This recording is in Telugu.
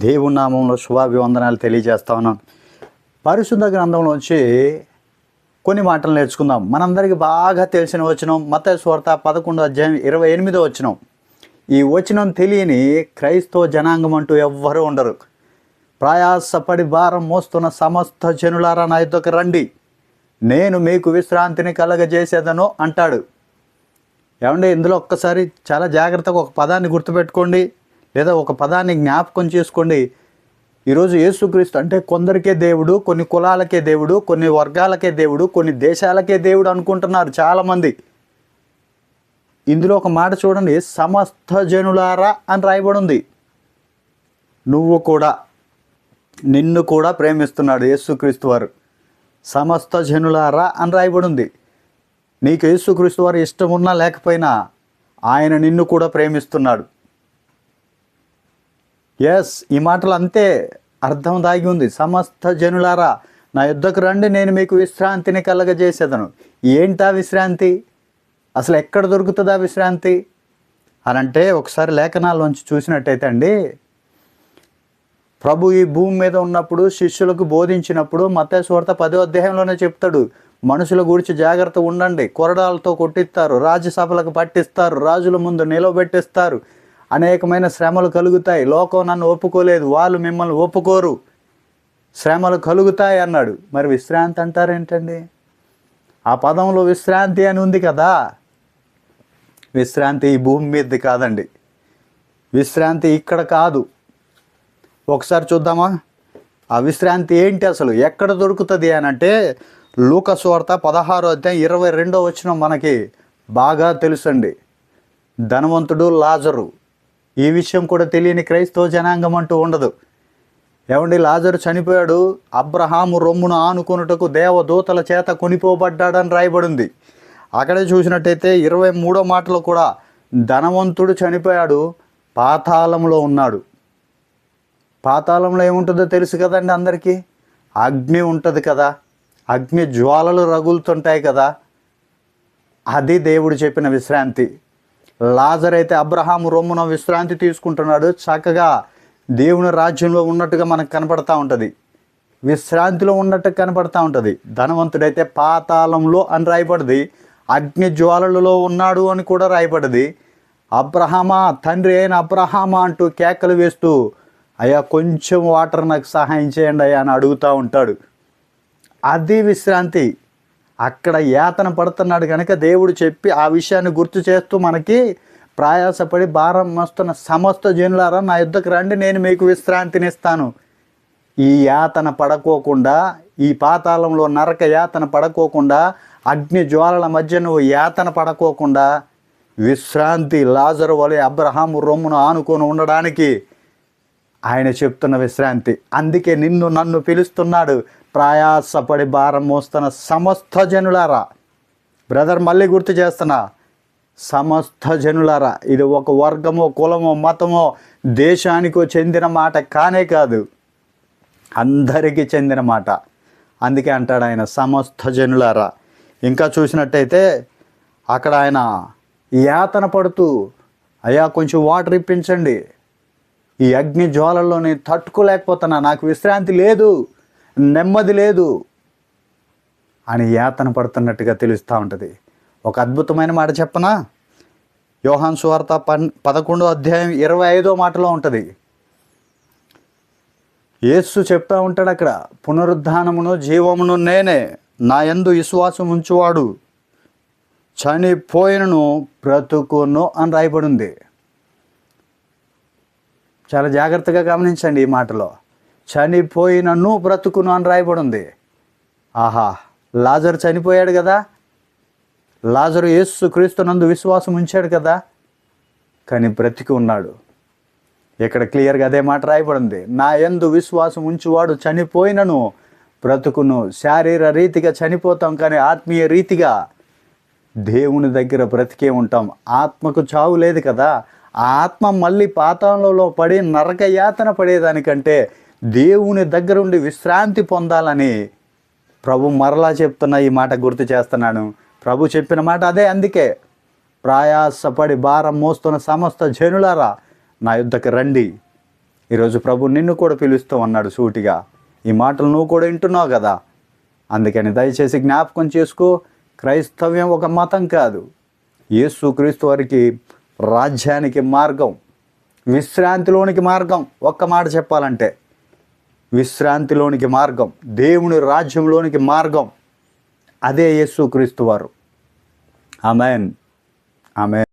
దేవుని నామంలో శుభాభివందనాలు తెలియజేస్తా ఉన్నాను. పరిశుద్ధ గ్రంథంలోంచి కొన్ని మాటలు నేర్చుకుందాం. మనందరికీ బాగా తెలిసిన వచనం మత్తయి సువార్త 11:28 వచనం. ఈ వచనం తెలియని క్రైస్తవ జనాంగం అంటూ ఎవ్వరూ ఉండరు. ప్రయాసపడి భారం మోస్తున్న సమస్త జనులారా నా యొద్దకు రండి, నేను మీకు విశ్రాంతిని కలగజేసేదను అంటాడు. ఏమంటే ఇందులో ఒక్కసారి చాలా జాగ్రత్తగా ఒక పదాన్ని గుర్తుపెట్టుకోండి, లేదా ఒక పదాన్ని జ్ఞాపకం చేసుకోండి. ఈరోజు యేసుక్రీస్తు అంటే కొందరికే దేవుడు, కొన్ని కులాలకే దేవుడు, కొన్ని వర్గాలకే దేవుడు, కొన్ని దేశాలకే దేవుడు అనుకుంటున్నారు చాలామంది. ఇందులో ఒక మాట చూడండి, సమస్త జనులారా అని రాయబడి ఉంది. నువ్వు కూడా, నిన్ను కూడా ప్రేమిస్తున్నాడు యేసుక్రీస్తు వారు. సమస్త జనులారా అని రాయబడి ఉంది. నీకు యేసుక్రీస్తు వారు ఇష్టం ఉన్నా లేకపోయినా ఆయన నిన్ను కూడా ప్రేమిస్తున్నాడు. ఎస్, ఈ మాటలు అంతే అర్థం దాగి ఉంది. సమస్త జనులారా నా యొద్దకు రండి, నేను మీకు విశ్రాంతిని కలగజేసేదను. ఏంటా విశ్రాంతి? అసలు ఎక్కడ దొరుకుతుందా విశ్రాంతి అని అంటే, ఒకసారి లేఖనాల్లోంచి చూసినట్టయితే అండి, ప్రభు ఈ భూమి మీద ఉన్నప్పుడు శిష్యులకు బోధించినప్పుడు మత్తయి సువార్త 10వ అధ్యాయంలోనే చెప్తాడు, మనుషుల గురించి జాగ్రత్త ఉండండి, కొరడాలతో కొట్టిస్తారు, రాజ్యసభలకు పట్టిస్తారు, రాజుల ముందు నిలవబెట్టిస్తారు, అనేకమైన శ్రమలు కలుగుతాయి, లోకం నన్ను ఒప్పుకోలేదు, వాళ్ళు మిమ్మల్ని ఒప్పుకోరు, శ్రమలు కలుగుతాయి అన్నాడు. మరి విశ్రాంతి అంటారేంటండి? ఆ పదంలో విశ్రాంతి అని ఉంది కదా. విశ్రాంతి ఈ భూమి మీదది కాదండి, విశ్రాంతి ఇక్కడ కాదు. ఒకసారి చూద్దామా ఆ విశ్రాంతి ఏంటి, అసలు ఎక్కడ దొరుకుతుంది అని అంటే, లూకా సువార్త 16వ అధ్యాయం 22వ వచనం మనకి బాగా తెలుసండి. ధనవంతుడు లాజరు, ఈ విషయం కూడా తెలియని క్రైస్తవ జనాంగం అంటూ ఉండదు. ఏమండి, లాజరు చనిపోయాడు, అబ్రహాము రొమ్మును ఆనుకొనుటకు దేవదూతల చేత కొనిపోబడ్డాడని రాయబడింది. అక్కడే చూసినట్టయితే 23వ మాటలో కూడా ధనవంతుడు చనిపోయాడు, పాతాళంలో ఉన్నాడు. పాతాళంలో ఏముంటుందో తెలుసు కదండి అందరికీ, అగ్ని ఉంటుంది కదా, అగ్ని జ్వాలలు రగులుతుంటాయి కదా. అది దేవుడు చెప్పిన విశ్రాంతి. లాజర్ అయితే అబ్రహాము రొమ్మున విశ్రాంతి తీసుకుంటున్నాడు, చక్కగా దేవుని రాజ్యంలో ఉన్నట్టుగా మనకు కనపడతా ఉంటుంది, విశ్రాంతిలో ఉన్నట్టు కనపడతా ఉంటుంది. ధనవంతుడైతే పాతాళంలో అని రాయబడింది, అగ్ని జ్వాలలలో ఉన్నాడు అని కూడా రాయబడింది. అబ్రహామా, తండ్రి అయిన అబ్రహామా అంటూ కేకలు వేస్తూ, అయ్యా కొంచెం వాటర్ నాకు సహాయం చేయండి అయ్యా అని అడుగుతూ ఉంటాడు. అది విశ్రాంతి. అక్కడ యాతన పడుతున్నాడు కనుక దేవుడు చెప్పి ఆ విషయాన్ని గుర్తు చేస్తూ మనకి, ప్రయాసపడి భారం మోస్తున్న సమస్త జనులారా నా యొద్దకు రండి, నేను మీకు విశ్రాంతినిస్తాను. ఈ యాతన పడుకోకుండా, ఈ పాతాళంలో నరక యాతన పడుకోకుండా, అగ్ని జ్వాలల మధ్య నువ్వు యాతన పడుకోకుండా, విశ్రాంతి లాజరు వలె అబ్రహాము రొమ్మును ఆనుకొని ఉండడానికి ఆయన చెప్తున్న విశ్రాంతి. అందుకే నిన్ను నన్ను పిలుస్తున్నాడు, ప్రయాసపడి భారం మోస్తున్న సమస్త జనులారా. బ్రదర్, మళ్ళీ గుర్తు చేస్తున్నా, సమస్త జనులారా. ఇది ఒక వర్గమో, కులమో, మతమో, దేశానికో చెందిన మాట కానే కాదు, అందరికీ చెందిన మాట. అందుకే అంటాడు ఆయన సమస్త జనులారా. ఇంకా చూసినట్టయితే అక్కడ ఆయన యాతన పడుతూ, అయ్యా కొంచెం వాటర్ ఇప్పించండి, ఈ అగ్ని జ్వాలల్లో నేను తట్టుకోలేకపోతున్నా, నాకు విశ్రాంతి లేదు, నెమ్మది లేదు అని యాతన పడుతున్నట్టుగా తెలుస్తూ ఉంటుంది. ఒక అద్భుతమైన మాట చెప్పనా? యోహాను సువార్త 11వ అధ్యాయం 25వ మాటలో ఉంటుంది. యేసు చెప్తూ ఉంటాడు అక్కడ, పునరుద్ధానమును జీవమును నేనే, నా యందు విశ్వాసం ఉంచువాడు చనిపోయినను బ్రతుకును అని రాయబడింది. చాలా జాగ్రత్తగా గమనించండి ఈ మాటలో, చనిపోయినను బ్రతుకును అని రాయబడింది. ఆహా, లాజరు చనిపోయాడు కదా, లాజరు యేసు క్రీస్తునందు విశ్వాసం ఉంచాడు కదా, కానీ బ్రతికి ఉన్నాడు. ఇక్కడ క్లియర్గా అదే మాట రాయబడింది, నా యందు విశ్వాసం ఉంచువాడు చనిపోయినను బ్రతుకును. శారీర రీతిగా చనిపోతాం, కానీ ఆత్మీయ రీతిగా దేవుని దగ్గర బ్రతికే ఉంటాం. ఆత్మకు చావు లేదు కదా. ఆ ఆత్మ మళ్ళీ పాతాళంలో పడి నరక యాతన పడేదానికంటే దేవుని దగ్గర ఉండి విశ్రాంతి పొందాలని ప్రభు మరలా చెప్తున్న ఈ మాట గుర్తు చేస్తున్నాను. ప్రభు చెప్పిన మాట అదే. అందుకే ప్రయాసపడి భారం మోస్తున్న సమస్త జనులారా నా యుద్ధకు రండి, ఈరోజు ప్రభు నిన్ను కూడా పిలుస్తూ ఉన్నాడు సూటిగా. ఈ మాటలు నువ్వు కూడా వింటున్నావు కదా. అందుకని దయచేసి జ్ఞాపకం చేసుకో, క్రైస్తవ్యం ఒక మతం కాదు, యేసుక్రీస్తు వారికి రాజ్యానికి మార్గం, విశ్రాంతిలోనికి మార్గం. ఒక్క మాట చెప్పాలంటే విశ్రాంతిలోనికి మార్గం, దేవుని రాజ్యంలోనికి మార్గం, అదే యేసుక్రీస్తు వారు. ఆమేన్, ఆమేన్.